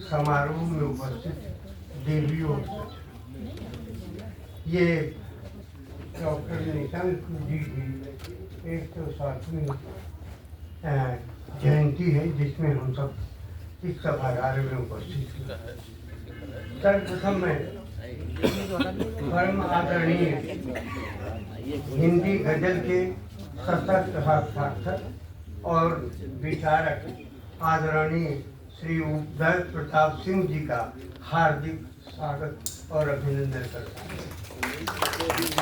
समारोह में उपस्थित देवियों, ये डॉक्टर निशंक जी की 107वीं जयंती है, जिसमें हम सब इस सभागार में उपस्थित हैं। सर्वप्रथम मैं परम आदरणीय हिंदी गजल के सशक्त सार्थक और विचारक आदरणीय श्री उदय प्रताप सिंह जी का हार्दिक स्वागत और अभिनंदन करता हूँ।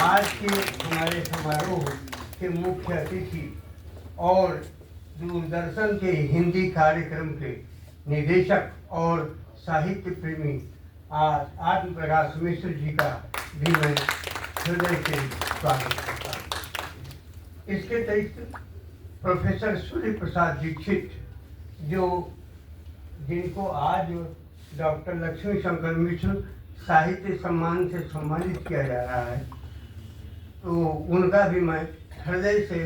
आज के हमारे समारोह के मुख्य अतिथि और दूरदर्शन के हिंदी कार्यक्रम के निदेशक और साहित्य प्रेमी आत्म प्रकाश मिश्र जी का भी मैं हृदय से स्वागत करता हूँ। इसके अतिरिक्त प्रोफेसर सूर्य प्रसाद दीक्षित, जिनको आज डॉक्टर लक्ष्मी शंकर मिश्र साहित्य सम्मान से सम्मानित किया जा रहा है, तो उनका भी मैं हृदय से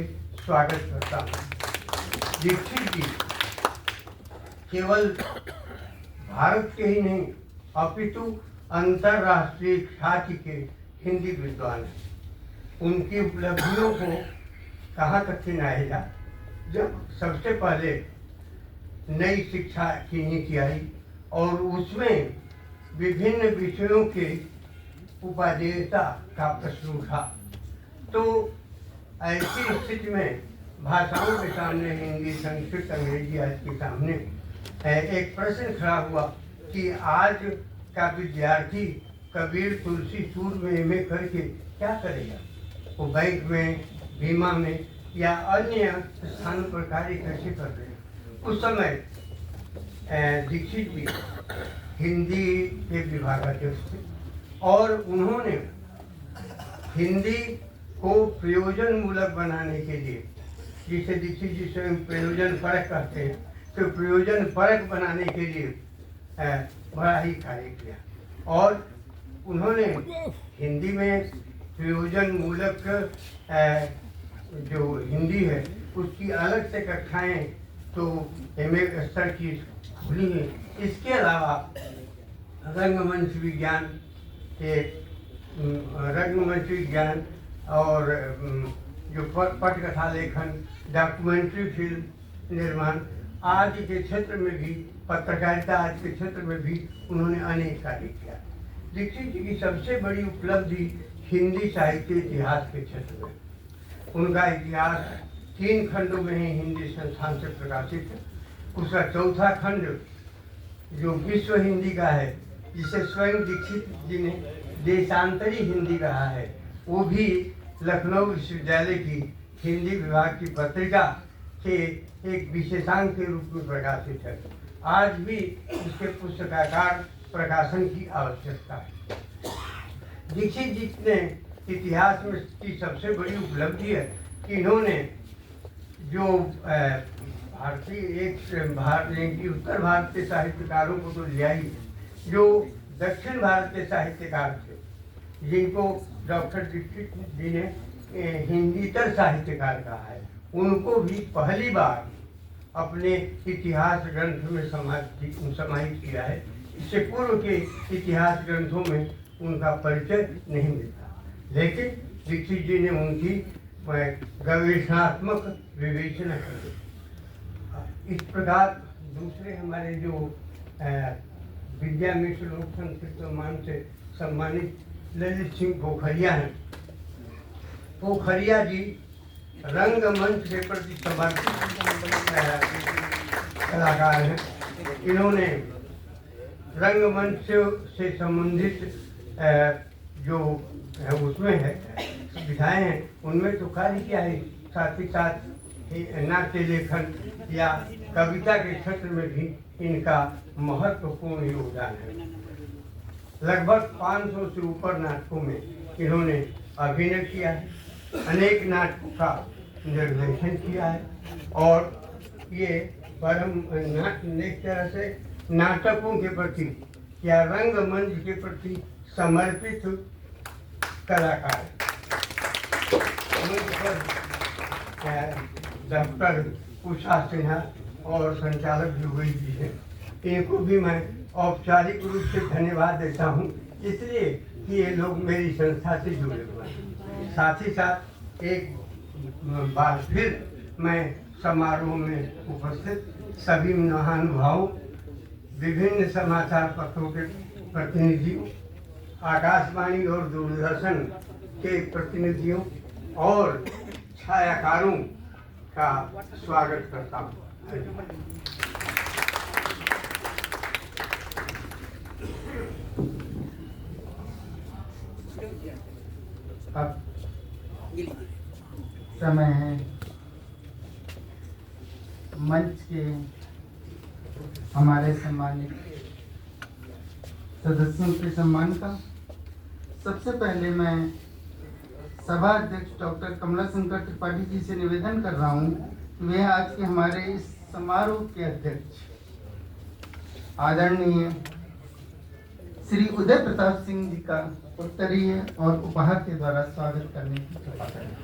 स्वागत करता हूँ। दीक्षित जी केवल भारत के ही नहीं अपितु अंतर्राष्ट्रीय ख्याति के हिंदी विद्वान हैं। उनकी उपलब्धियों को कहाँ तक गिनाएगा, जब सबसे पहले नई शिक्षा की नीति आई और उसमें विभिन्न विषयों के उपादेयता का प्रश्न उठा, तो ऐसी स्थिति में भाषाओं के सामने हिंदी, संस्कृत, अंग्रेजी आज के सामने एक प्रश्न खड़ा हुआ कि आज का विद्यार्थी कबीर तुलसी सूर में एमए करके क्या करेगा। वो बैंक में, बीमा में या अन्य स्थानों पर कार्य कैसे कर रहे हैं। उस समय दीक्षित जी हिंदी के विभागाध्यक्ष थे और उन्होंने हिंदी को प्रयोजन मूलक बनाने के लिए, जिसे दीक्षित जी स्वयं प्रयोजन परक कहते हैं, तो प्रयोजन परक बनाने के लिए बड़ा ही कार्य किया और उन्होंने हिंदी में प्रयोजन मूलक जो हिंदी है उसकी अलग से कक्षाएं तो एमए स्तर की खुली हैं। इसके अलावा रंगमंच विज्ञान और जो पटकथा लेखन, डॉक्यूमेंट्री फिल्म निर्माण आदि के क्षेत्र में भी, पत्रकारिता आदि के क्षेत्र में भी उन्होंने अनेक कार्य किया। दीक्षित जी की सबसे बड़ी उपलब्धि हिंदी साहित्य इतिहास के क्षेत्र में, उनका इतिहास 3 खंडों में ही हिंदी संस्थान से प्रकाशित है। उसका चौथा खंड जो विश्व हिंदी का है, जिसे स्वयं दीक्षित जी ने देशांतरी हिंदी कहा है, वो भी लखनऊ विश्वविद्यालय की हिंदी विभाग की पत्रिका के एक विशेषांक के रूप में प्रकाशित है। आज भी इसके पुस्तकाकार प्रकाशन की आवश्यकता है। दीक्षित जी ने इतिहास में की सबसे बड़ी उपलब्धि है कि इन्होंने जो भारतीय उत्तर भारत के साहित्यकारों को तो लिया ही, जो दक्षिण भारत के साहित्यकार थे, जिनको डॉक्टर दीक्षित जी ने हिंदीतर साहित्यकार कहा है, उनको भी पहली बार अपने इतिहास ग्रंथ में समाहित किया है। इससे पूर्व के इतिहास ग्रंथों में उनका परिचय नहीं मिलता, लेकिन दीक्षित जी ने उनकी गवेषणात्मक विवेचना की। इस प्रकार दूसरे हमारे जो विद्या मिश्र लोक संस्कृत सम्मान से सम्मानित ललित सिंह पोखरिया हैं। पोखरिया जी रंगमंच के प्रति समर्पित कलाकार हैं। इन्होंने रंगमंच से संबंधित जो उसमें है विधाएं हैं, उनमें तो कार्य किया है। साथ ही साथ नाट्य लेखन या कविता के क्षेत्र में भी इनका महत्वपूर्ण योगदान है। लगभग 500 से ऊपर नाटकों में इन्होंने अभिनय किया है, अनेक नाटकों का निर्देशन किया है और ये एक तरह से नाटकों के प्रति या रंगमंच के प्रति समर्पित कलाकार डॉक्टर उषा सिन्हा और संचालक जुगल जी हैं, इनको भी मैं औपचारिक रूप से धन्यवाद देता हूँ, इसलिए कि ये लोग मेरी संस्था से जुड़े हुए हैं। साथ ही साथ एक बार फिर मैं समारोह में उपस्थित सभी महानुभावों, विभिन्न समाचार पत्रों के प्रतिनिधियों, आकाशवाणी और दूरदर्शन के प्रतिनिधियों और छायाकारों का स्वागत करता हूँ। अब समय है मंच के हमारे सम्मानित सदस्यों के सम्मान का। सबसे पहले मैं सभा अध्यक्ष डॉक्टर कमला शंकर त्रिपाठी जी से निवेदन कर रहा हूँ कि वे आज के हमारे इस समारोह के अध्यक्ष आदरणीय श्री उदय प्रताप सिंह जी का उत्तरीय और उपहार के द्वारा स्वागत करने की कृपा करें।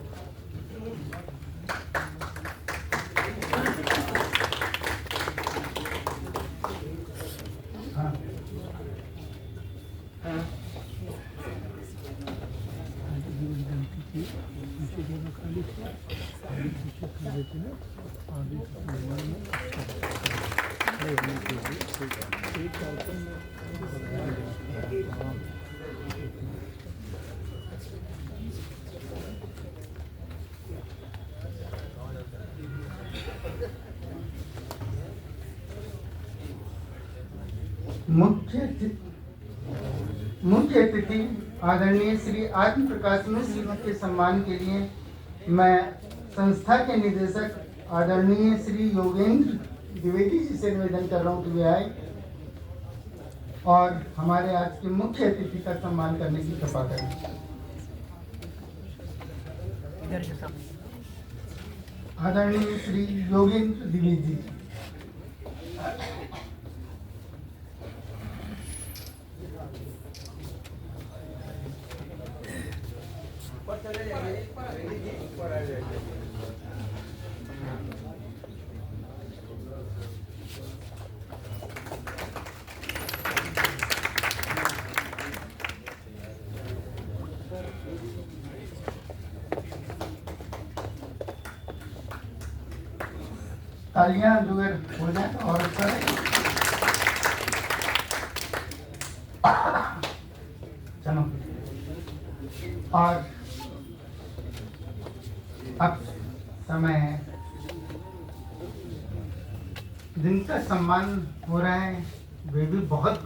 मुख्य अतिथि आदरणीय श्री आत्म प्रकाश मिश्र के सम्मान के लिए मैं संस्था के निदेशक आदरणीय श्री योगेंद्र द्विवेदी जी से निवेदन कर रहा हूँ कि वे आए और हमारे आज के मुख्य अतिथि का सम्मान करने की कृपा करें। आदरणीय श्री योगेंद्र द्विवेदी जी। तालियां जुगर हो जाए और चलो। और अब समय है जिनका सम्मान हो रहा है, वे भी बहुत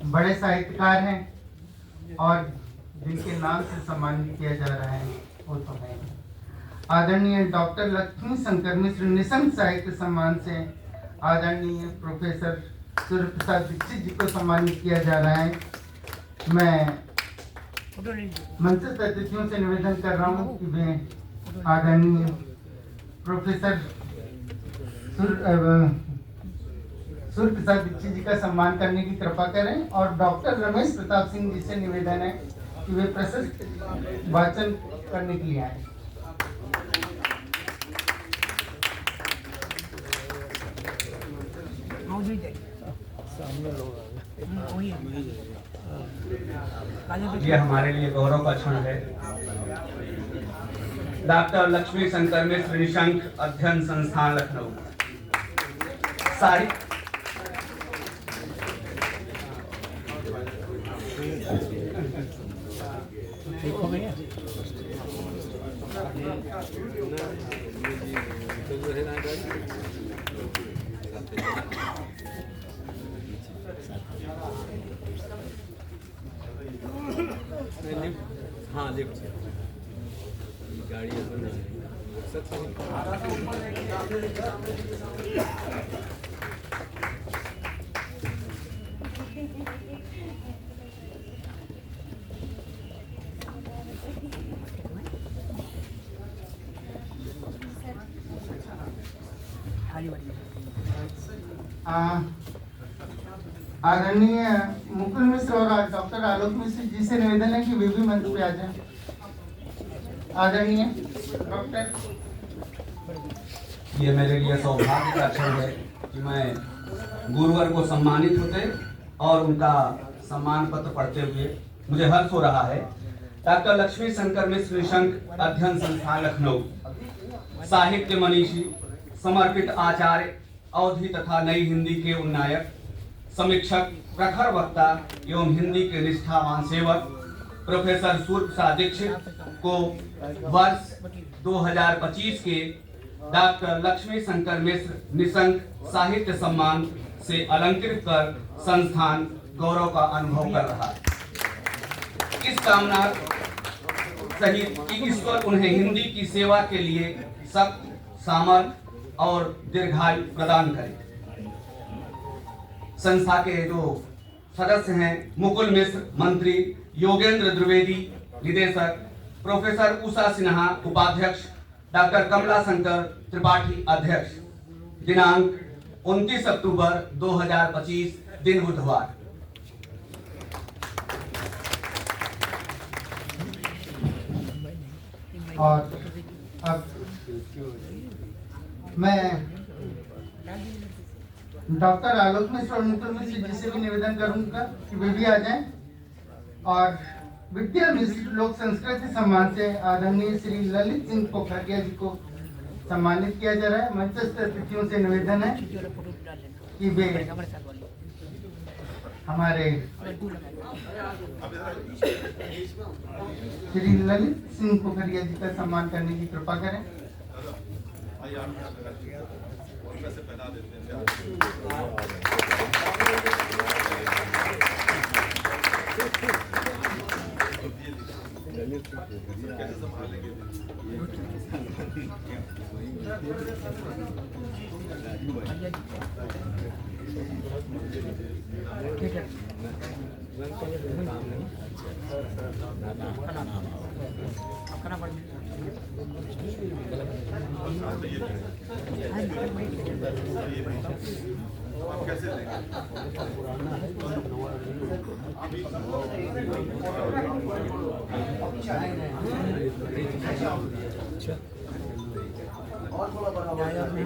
बड़े साहित्यकार हैं और जिनके नाम से सम्मानित किया जा रहा है वो तो है आदरणीय डॉक्टर लक्ष्मी शंकर मिश्र निशंक साहित्य सम्मान से आदरणीय प्रोफेसर सूर्य प्रसाद दीक्षित जी को सम्मानित किया जा रहा है। मैं मंचस्थ अतिथियों से निवेदन कर रहा हूँ कि वे आदरणीय प्रोफेसर सूर्य प्रसाद दीक्षित जी का सम्मान करने की कृपा करें और डॉक्टर रमेश प्रताप सिंह जी से निवेदन है कि वे प्रशस्ति वाचन करने के लिए आए। ये हमारे लिए गौरव का क्षण है। डॉक्टर लक्ष्मी शंकर मिश्र निशंक अध्ययन संस्थान लखनऊ साहित्य हाँ लिफ्ट गाड़ी आदरणीय मुकुल मिश्र और डॉक्टर आलोक मिश्र जी से निवेदन है कि वे भी मंच पे आ जाएं। आदरणीय डॉक्टर, ये मेरे लिए सौभाग्य का क्षण है कि मैं गुरुवर को सम्मानित होते और उनका सम्मान पत्र पढ़ते हुए मुझे हर्ष हो रहा है। डॉक्टर लक्ष्मी शंकर मिश्र निशंक अध्ययन संस्थान लखनऊ, साहित्य मनीषी, समर्पित आचार्य, अवधि तथा नई हिंदी के उन्नायक, समीक्षक, प्रखर वक्ता एवं हिंदी के निष्ठावान सेवक प्रोफेसर सूर्य प्रसाद दीक्षित को वर्ष 2025 के डॉक्टर लक्ष्मी शंकर मिश्र निशंक साहित्य सम्मान से अलंकृत कर संस्थान गौरव का अनुभव कर रहा है। इस कामना सहित कि ईश्वर उन्हें हिंदी की सेवा के लिए शक्ति, सामर्थ्य और दीर्घायु प्रदान करे। संस्था के जो सदस्य हैं, मुकुल मिश्र मंत्री, योगेंद्र द्विवेदी निदेशक, प्रोफेसर उषा सिन्हा उपाध्यक्ष, डॉक्टर कमला शंकर त्रिपाठी अध्यक्ष। दिनांक 29 अक्टूबर 2025 दिन बुधवार। और अब मैं डॉक्टर आलोक मिश्र और मुकुल मिश्र जी से भी निवेदन करूंगा कि वे भी आ जाएं और विद्या मिश्र लोक संस्कृति सम्मान से आदरणीय श्री ललित सिंह पोखरिया जी को सम्मानित किया जा रहा है। मंचस्थ अतिथियों से निवेदन है कि वे हमारे श्री ललित सिंह पोखरिया जी का सम्मान करने की कृपा करें।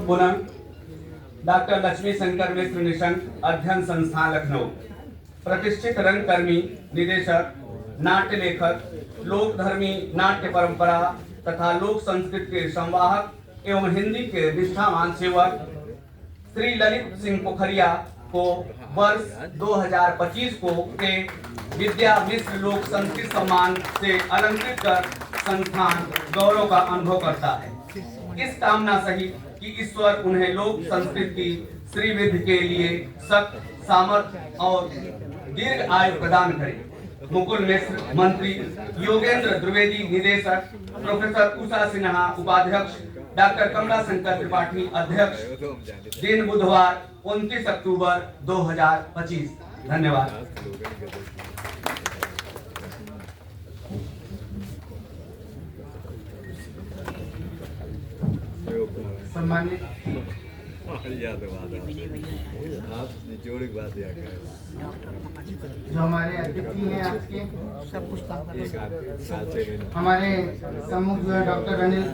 पुनः डॉक्टर लक्ष्मी शंकर मिश्र निशंक अध्ययन संस्थान लखनऊ, प्रतिष्ठित रंगकर्मी, निदेशक, नाट्य लेखक, लोकधर्मी नाट्य परंपरा तथा लोक संस्कृति के संवाहक एवं हिंदी के निष्ठावान सेवक श्री ललित सिंह पोखरिया को वर्ष 2025 को के विद्या मिश्र लोक संस्कृति सम्मान से अलंकृत कर संस्थान गौरव का अनुभव करता है। इस कामना सहित कि ईश्वर उन्हें लोक संस्कृति श्रीविधि के लिए शक्ति, सामर्थ्य और दीर्घ आयु प्रदान करे। मुकुल मिश्र मंत्री, योगेंद्र द्विवेदी निदेशक, प्रोफेसर उषा सिन्हा उपाध्यक्ष, डॉक्टर कमला शंकर त्रिपाठी अध्यक्ष। दिन बुधवार 29 अक्टूबर 2025। धन्यवाद। सम्मानित जो हमारे अतिथि हैं आज के, हमारे सम्मुख जो है डॉक्टर अनिल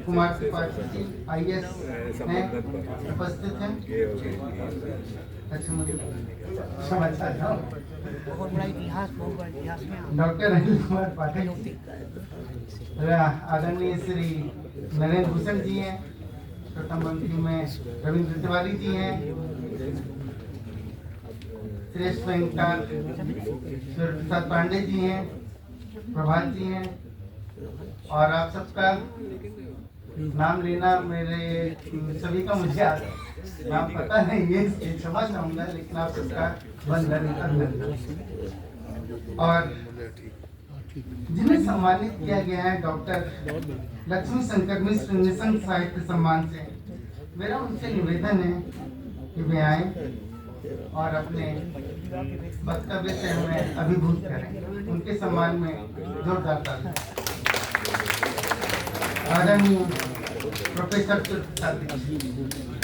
कुमार त्रिपाठी जी IAS हैं, उपस्थित हैं। अच्छा, मुझे समाचार बहुत बड़ा इतिहास में डॉक्टर अनिल कुमार पाठक, आदरणीय श्री नरेंद्र भूषण जी हैं, प्रथम मंत्री में रविंद्र तिवारी जी हैं, श्रेष्ठ वेंकटाल प्रसाद पांडे जी हैं, प्रभात जी हैं, और आप सबका नाम लेना मेरे सभी का मुझे नाम पता नहीं है, क्षमा चाहूंगा, लेकिन आप सबका वंदन अभिनंदन। और जिन्हें सम्मानित किया गया है डॉक्टर लक्ष्मी शंकर मिश्र निशंक साहित्य सम्मान से, मेरा उनसे निवेदन है कि वे आए और अपने वक्तव्य से हमें अभिभूत करें। उनके सम्मान में जोरदार तालियां। आदरणीय प्रोफेसर सूर्य प्रसाद दीक्षित।